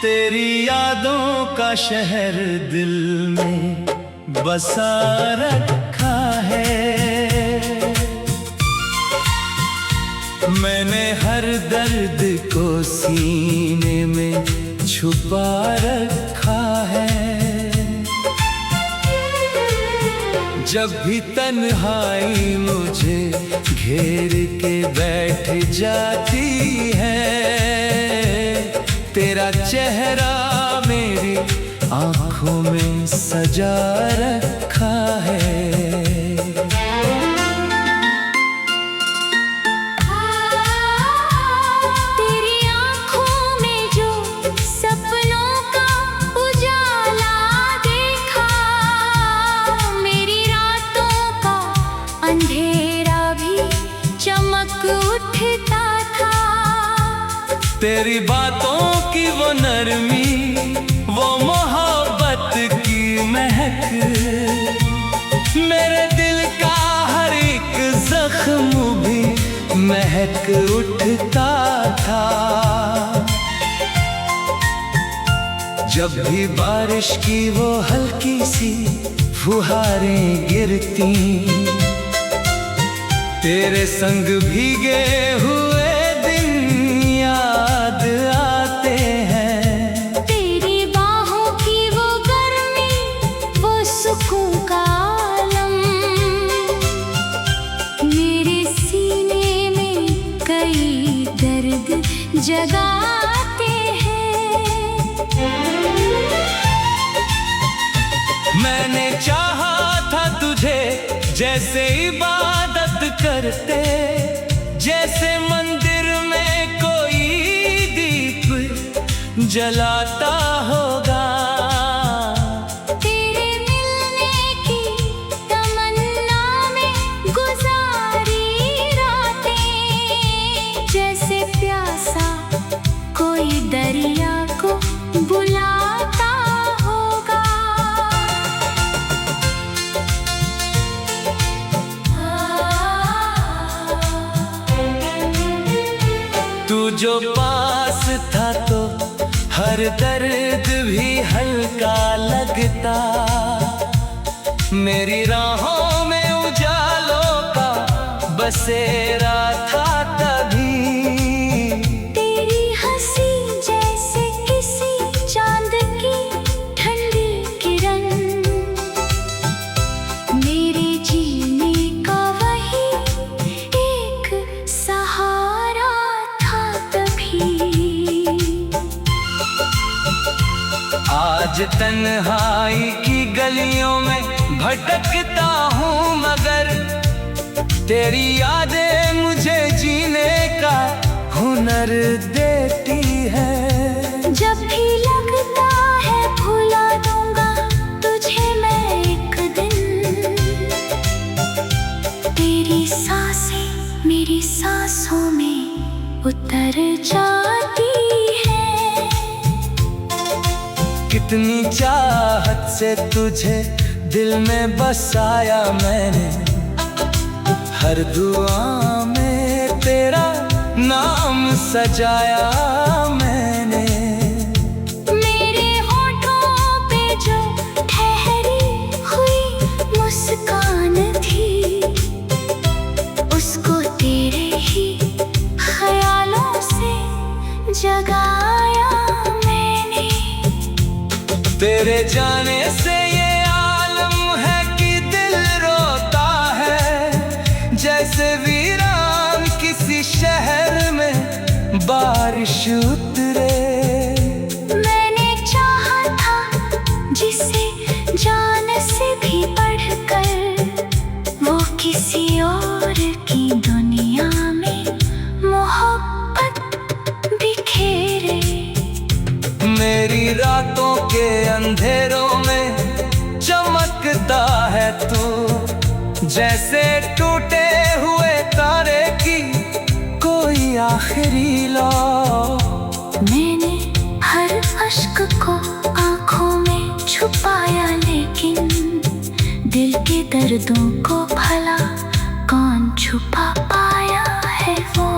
तेरी यादों का शहर दिल में बसा रखा है। मैंने हर दर्द को सीने में छुपा रखा है। जब भी तन्हाई मुझे घेर के बैठ जाती है, तेरा चेहरा मेरी आंखों में सजा रखा है। तेरी आंखों में जो सपनों का उजाला देखा, मेरी रातों का अंधेरा भी चमक उठता था। तेरी बातों की वो नरमी, वो मोहब्बत की महक, मेरे दिल का हर एक जख्म भी महक उठता था। जब भी बारिश की वो हल्की सी फुहारें गिरती, तेरे संग भीगे हुए दिन याद आते हैं। तेरी बाहों की वो गर्मी, वो सुकून का आलम, मेरे सीने में कई दर्द जगाते हैं। मैंने चाहा था तुझे जैसे इबादत करते, जैसे मंदिर में कोई दीप जलाता होगा। तेरे मिलने की तमन्ना में गुजारी रातें, जैसे प्यासा कोई दरिया को बुलाता होगा। तू जो पास था तो हर दर्द भी हल्का लगता, मेरी राहों में उजालों का बसेरा था तभी। तेरी हंसी जैसे किसी चांद की ठंडी किरण, मेरे जीने का वही एक सहारा था तभी। आज तन्हाई की गलियों में भटकता हूँ, मगर तेरी यादें मुझे जीने का हुनर देती है। जब भी लगता है भुला दूंगा तुझे मैं एक दिन, तेरी सांसें मेरी सांसों में उतर जाती है। कितनी चाहत से तुझे दिल में बसाया मैंने, हर दुआ में तेरा नाम सजाया मैंने। मेरे होठों पे जो ठहरी हुई मुस्कान थी, उसको तेरे ही ख्यालों से जगाया मैंने। तेरे जाने से ये आलम है कि दिल रोता है, जैसे वीरान किसी शहर में बारिश उतरे। मैंने चाहा था जिसे जान से भी बढ़कर, वो किसी और की दुनिया में मोहब्बत बिखेरे। मेरी रातों के अंधेरों में चमकता है तू, जैसे टूटे हुए तारे की कोई आखिरी लौ। मैंने हर अश्क को आंखों में छुपाया, लेकिन दिल के दर्दों को भला कौन छुपा पाया है वो।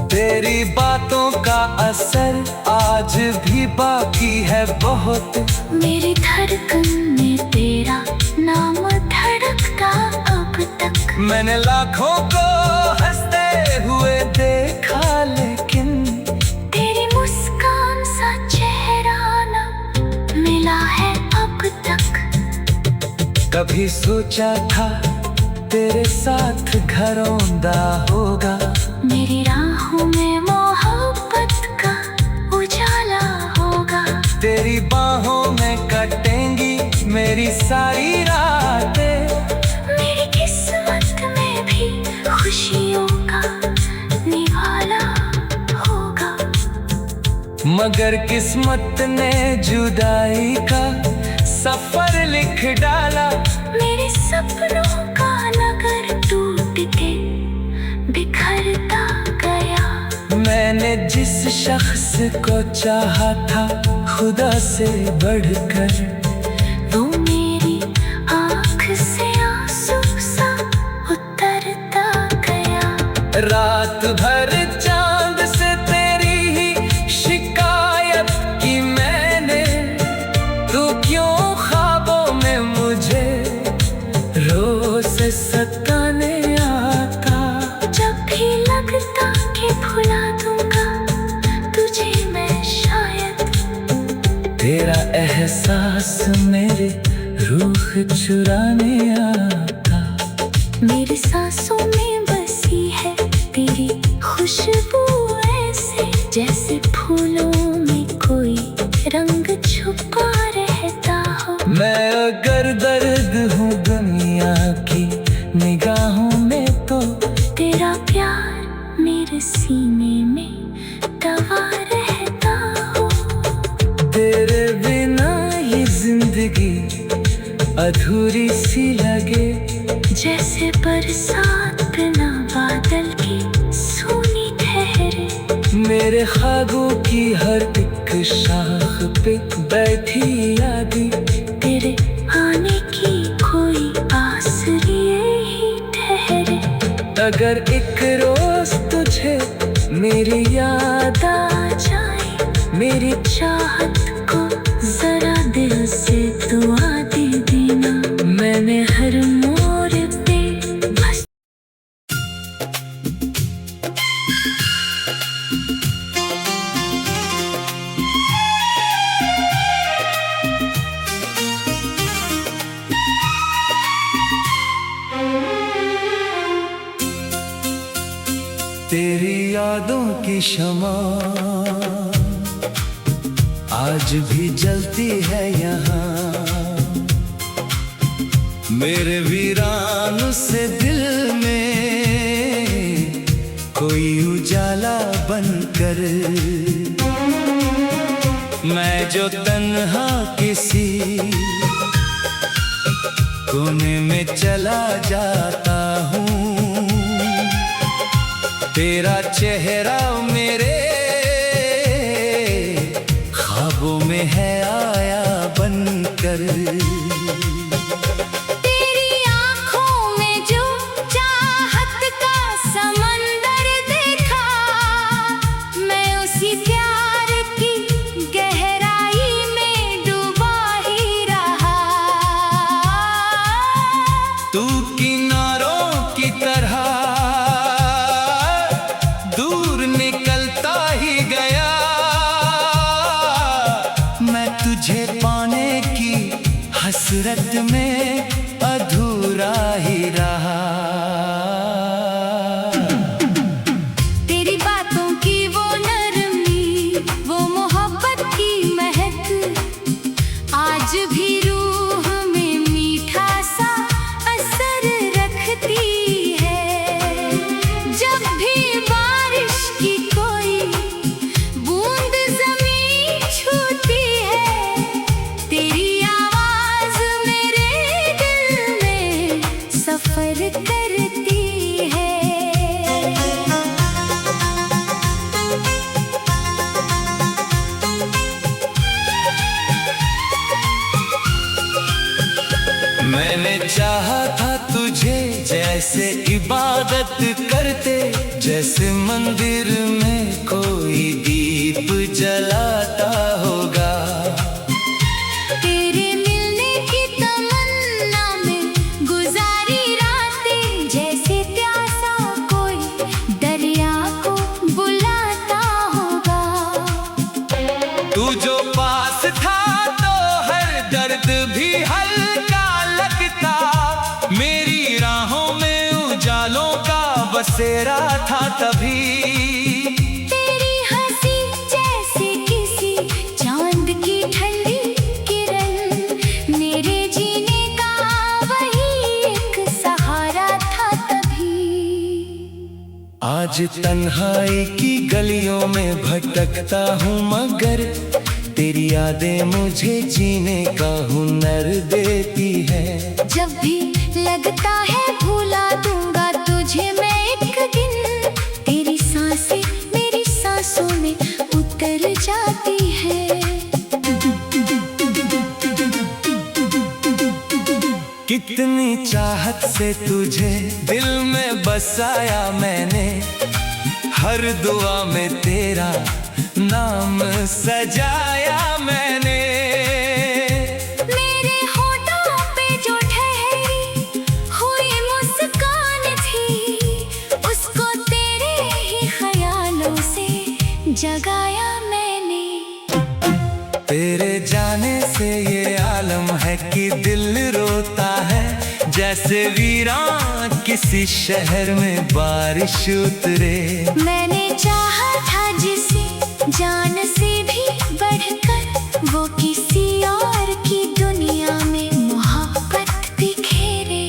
तेरे तेरी बातों का असर आज भी बाकी है बहुत। मेरी धड़कन में तेरा नाम धड़कता अब तक। मैंने लाखों को हंसते हुए देखा, लेकिन तेरी मुस्कान सा चेहरा न मिला है अब तक। कभी सोचा था तेरे साथ घरौंदा होगा, मेरी राहों में मोहब्बत का उजाला होगा। तेरी बाहों में कटेंगी मेरी सारी रातें। मेरी किस्मत में भी खुशियों का निवाला होगा। मगर किस्मत ने जुदाई का सफर लिख डाला। मेरे सपनों का नगर टूट के बिखरता गया। मैंने जिस शख्स को चाहा था खुदा से बढ़कर, वो मेरी आँख से आंसू सा उतरता गया। रात भर चांद से तेरी ही शिकायत की मैंने, तू क्यों ख्वाबों में मुझे रोज से सताने आता। जब भी लगता कि भुला दूंगा तुझे मैं शायद, तेरा एहसास मेरे रूह चुराने आता। मेरी सांसों में बसी है तेरी खुशबू, ऐसे जैसे फूलों में कोई रंग छुपा रहता हो। मैं अगर दर्द हूँ दुनिया की निगाहों में, तो तेरा प्यार मेरे सीने में दबा रहता हो। तेरे बिना ये जिंदगी अधूरी सी लगे, जैसे बरसात बिना बादल की सूनी ठहरे। मेरे ख्वाबों की हर एक शाख पे बैठी यादें, तेरे आने की कोई आस लिए ही ठहरे। अगर एक रोज तुझे मेरी याद आ जाए, मेरी चाहत को जरा दिल से दुआ दे देना। मैंने हर मोड़ पे बस तेरी यादों की शमा आज भी जलती है यहाँ। मेरे वीरान से दिल में कोई उजाला बनकर, मैं जो तन्हा किसी कोने में चला जाता हूँ, तेरा चेहरा मेरे ख्वाबों में है आया बनकर। तेरी आँखों में जो चाहत का समंदर देखा, मैं उसी प्यार की गहराई में डूबा ही रहा। तू किनारों की तरह दूर निकलती जैसे इबादत करते, जैसे मंदिर में कोई दीप जलाता होगा। तेरे मिलने की तमन्ना में गुजारी रातें, जैसे प्यासा कोई दरिया को बुलाता होगा। तू जो पास था तो हर दर्द भी हल्का लगता, मेरी राहों में उजालों का बसेरा था तभी। तेरी हंसी जैसे किसी चांद की ठंडी किरण, मेरे जीने का वही एक सहारा था तभी। आज तन्हाई की गलियों में भटकता हूँ, मगर तेरी यादें मुझे जीने का हुनर देती है। जब भी लगता है भूला दूंगा तुझे मैं एक दिन, तेरी सांसें मेरी सांसों में उतर जाती है। कितनी चाहत से तुझे दिल में बसाया मैंने, हर दुआ में तेरा नाम सजाया मैंने। मेरे होठों पे जो ठहरी हुई मुस्कान थी, उसको तेरे ही ख्यालों से जगाया मैंने। तेरे जाने से ये आलम है कि दिल रोता है, जैसे वीरान किसी शहर में बारिश उतरे। मैंने चाहा था जिसे जान से भी बढ़कर, वो किसी और की दुनिया में मोहब्बत बिखेरे।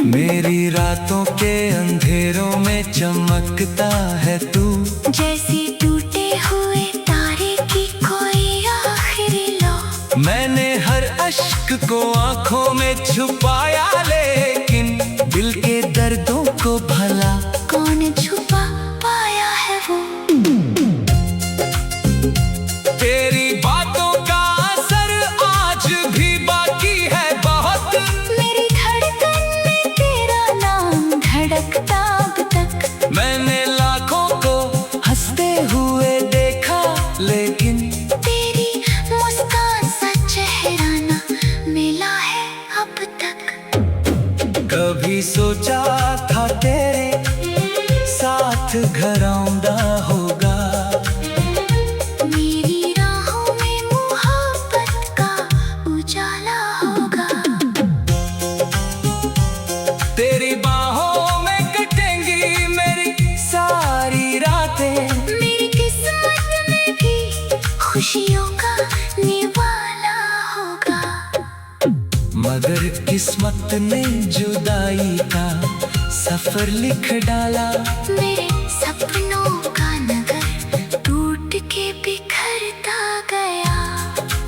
मेरी रातों के अंधेरों में चमकता है तू, जैसे टूटे हुए तारे की कोई आखिरी लो। मैंने हर अश्क को आंखों में छुपाया, लेकिन दिल के दर्दों को भला कौन छुपा पाया है वो। तेरी बातों का असर आज भी बाकी है बहुत, मेरी धड़कन में तेरा नाम धड़कता अब तक। मैंने लाखों को हंसते हुए देखा, लेकिन तेरी मुस्कान सा चेहरा ना मिला है अब तक। कभी सोचा था तेरे साथ घर आऊंगा होगा, मेरी राहों में मोहब्बत का उजाला होगा। तेरी बाहों में कटेंगी मेरी सारी रातें, मेरी किस्मत में भी खुशियों का निवाला होगा। मगर किस्मत ने जुदाई का सफर लिख डाला। मेरे सपनों का नगर टूट के बिखरता गया।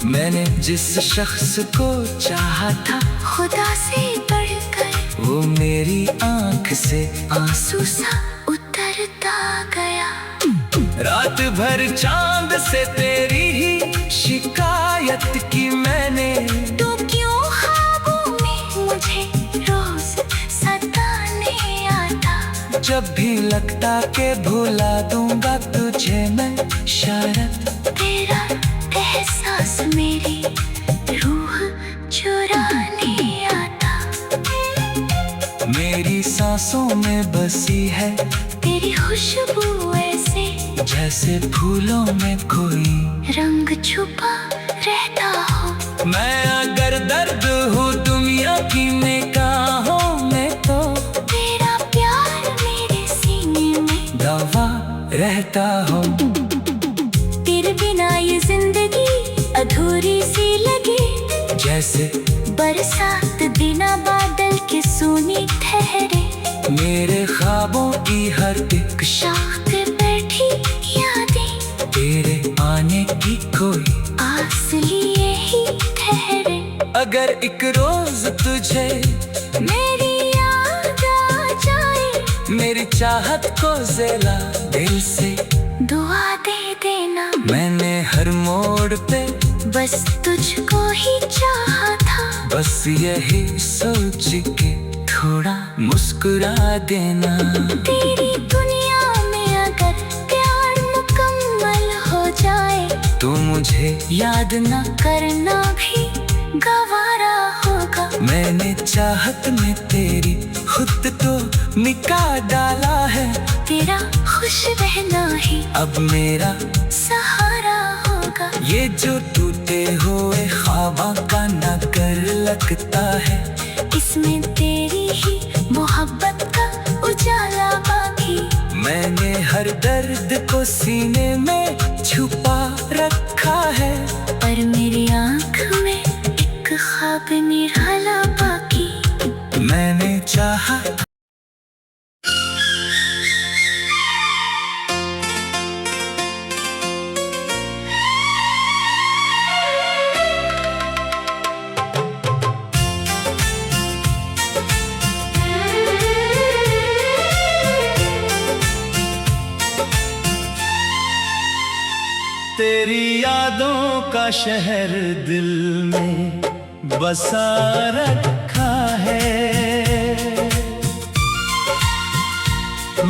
मैंने जिस शख्स को चाहा था, खुदा से बढ़कर वो मेरी आंख से आंसू सा उतरता गया। रात भर चांद से तेरी ही शिकायत की मैंने, तो क्यों ख्वाबों में मुझे रोज सताने आता। जब भी लगता के भुला दूंगा तुझे मैं शरत, तेरा एहसास मेरी रूह चुराने आता। मेरी सांसों में बसी है तेरी खुशबू ऐसे जैसे फूलों में कोई रंग छुपा रहता हो। मैं अगर दर्द हूँ दुनिया की निगाहों में, तो तेरा प्यार मेरे सीने में दवा रहता हो। तेरे बिना ये जिंदगी अधूरी सी लगे, जैसे बरसात बिना बादल के सोनी ठहरे। मेरे ख्वाबों की हर एक शाख पे बैठी यादें तेरे आने की कोई आस लिए ही ठहरे। अगर एक रोज तुझे मेरी याद आ जाए, मेरी चाहत को ज़रा दिल से दुआ दे देना। मैंने हर मोड़ पे बस तुझको ही चाहा था, बस यही सोच के थोड़ा मुस्कुरा देना। तेरी दुनिया में अगर प्यार मुकम्मल हो जाए तो मुझे याद न करना भी गवारा होगा। मैंने चाहत में तेरी खुद तो मिटा डाला है। तेरा खुश रहना ही अब मेरा सहारा होगा। ये जो टूटे हुए ख्वाबों का नगर लगता है, इसमें तेरी ही मोहब्बत का उजाला बाकी। मैंने हर दर्द को सीने में छुपा रखा है, पर मेरी आँख में एक ख्वाब निराला बाकी। मैंने चाहा तेरी यादों का शहर दिल में बसा रखा है।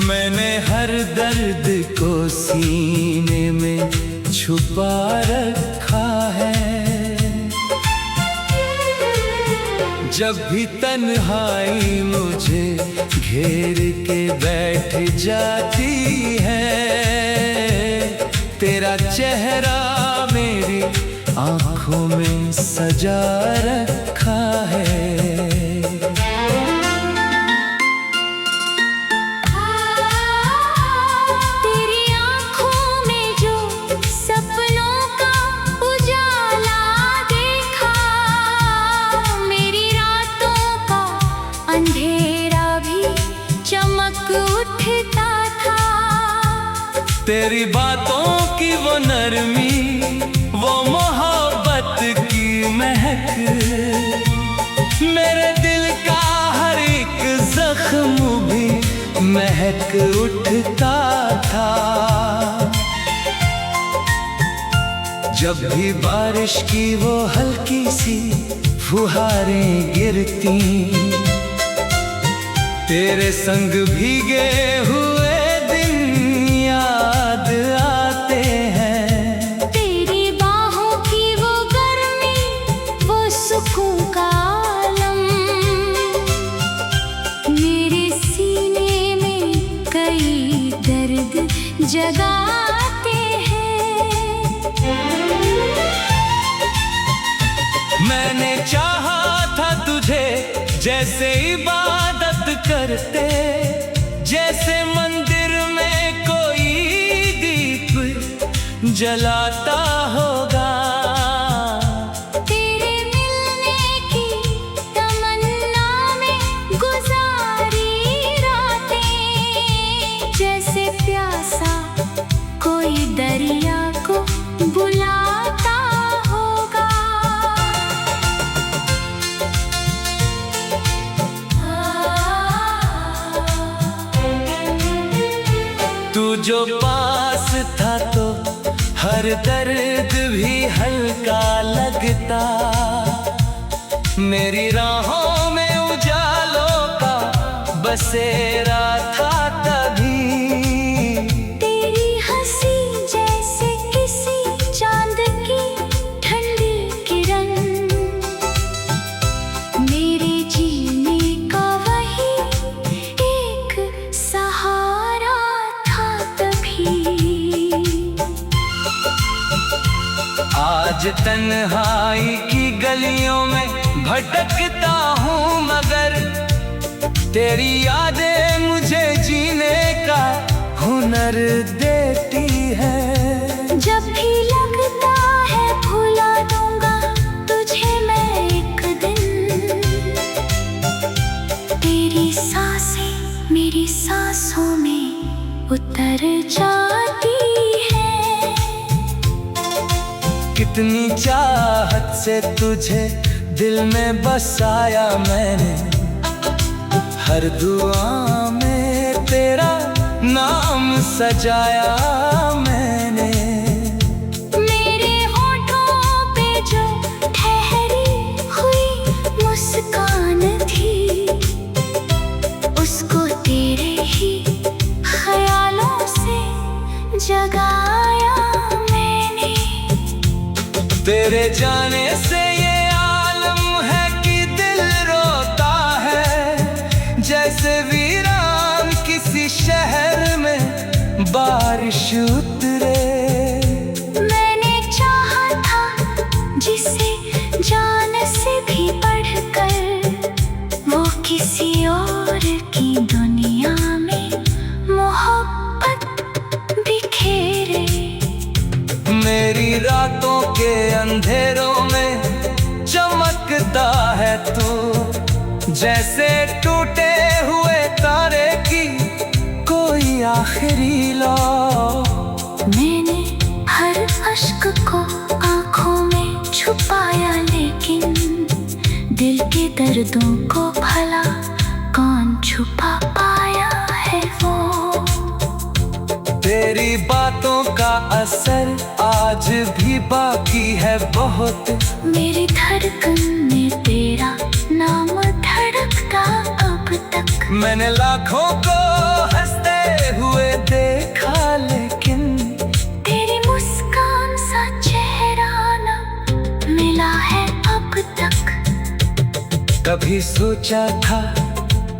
मैंने हर दर्द को सीने में छुपा रखा है। जब भी तन्हाई मुझे घेर के बैठ जाती है, तेरा चेहरा मेरी आँखों में सजा रखा है। तेरी आँखों में जो सपनों का उजाला देखा, मेरी रातों का अंधेरा भी चमक उठता था। तेरी बातों की वो नरमी, वो मोहब्बत की महक, मेरे दिल का हर एक जख्म भी महक उठता था। जब भी बारिश की वो हल्की सी फुहारें गिरती, तेरे संग भीगे हुए याद आते हैं। तेरी बाहों की वो गर्मी, वो सुकून का आलम, मेरे सीने में कई दर्द जगाते हैं। मैंने चाहा था तुझे जैसे इबादत करते, जैसे मंदिर में कोई दीप जलाता होगा। तेरे मिलने की तमन्ना में गुजारी रातें, जैसे प्यासा कोई दरिया को बुलाता होगा। तू जो पास था तो हर दर्द भी हल्का लगता, मेरी राहों में उजालों का बसेरा था तभी। तेरी हंसी जैसे किसी चांद की ठंडी किरण, मेरे जीने का वही एक सहारा था तभी। आज तन्हाई की गलियों में भटकता हूँ, मगर तेरी यादें मुझे जीने का हुनर देती है। जब भी लगता है भुला दूंगा तुझे मैं एक दिन, तेरी सांसें मेरी सांसों में उतर जाती है। कितनी चाहत से तुझे दिल में बसाया मैंने, हर दुआ में तेरा नाम सजाया मैंने। मेरे होठों पे जो ठहरी हुई मुस्कान थी, जगाया मैंने। तेरे जाने से ये आलम है कि दिल रोता है, जैसे वीरान किसी शहर में बारिश उतरे। मैंने चाहा था जिसे जान से भी बढ़कर, वो किसी और की दुनिया में मोहब्बत बिखेरे। मेरी रातों के अंधेरों में चमकता है तू, जैसे टूटे हुए तारे की कोई आखिरी लौ। मैंने हर अश्क को आंखों में छुपाया, लेकिन दिल के दर्दों को भला कौन छुपा पाया है वो। तेरी बातों का असर आज भी बाकी है बहुत, मेरी धड़कन में तेरा नाम धड़कता अब तक। मैंने लाखों को हंसते हुए देखा, लेकिन तेरी मुस्कान सा चेहरा न मिला है अब तक। कभी सोचा था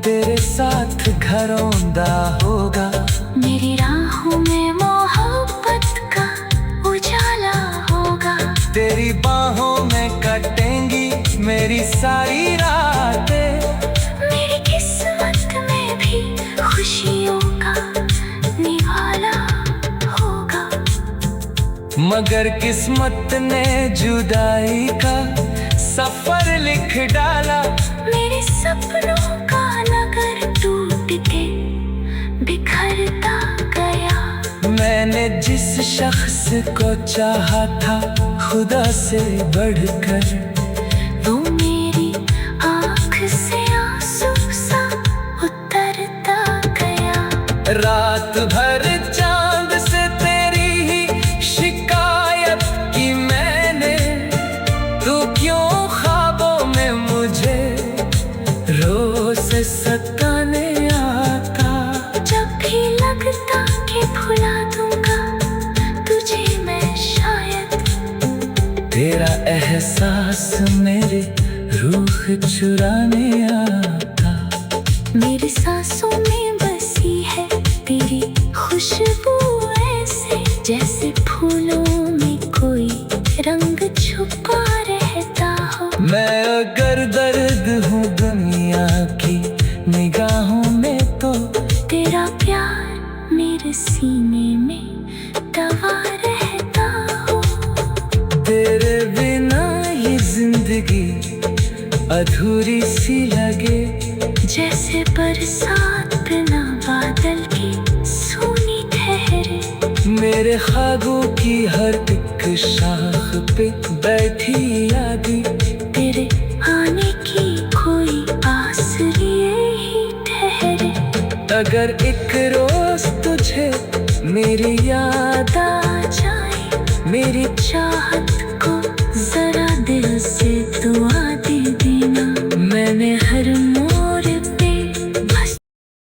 तेरे साथ घरौंदा होगा, मेरी राहों में मोहब्बत का उजाला होगा। तेरी बाहों में कटेंगी मेरी सारी रातें, मेरी किस्मत में भी खुशियों का निवाला होगा। मगर किस्मत ने जुदाई का सफर लिख डाला। मेरे सपनों का नगर टूट के बिखरता गया। मैंने जिस शख्स को चाहा था खुदा से बढ़कर, वो मेरी आँख से आंसू सा उतरता गया। रात भर चांद से तेरी ही शिकायत की मैंने, तू क्यों ख्वाबों में मुझे रोज सताने आता। जब भी लगता कि भुला दूंगा तुझे मैं शायद, तेरा एहसास मेरे रूह चुराने आता। मेरी सांसों में बसी है तेरी खुशबू, ऐसे जैसे फूलों में कोई रंग छुपा रहता हो। मैं अगर दर्द हूँ दुनिया की निगाहों में, तो तेरा प्यार मेरे सीने में दबा रहता हो। तेरे बिना ये जिंदगी अधूरी सी लगे, जैसे बरसात बिना बादल की सूनी ठहरे। मेरे ख्वाबों की हर एक शाख पे बैठी यादें, तेरे आने की कोई आस लिए ही ठहरे। अगर एक रोज तुझे मेरी याद आ जाए, मेरी चाहत को जरा दिल से दुआ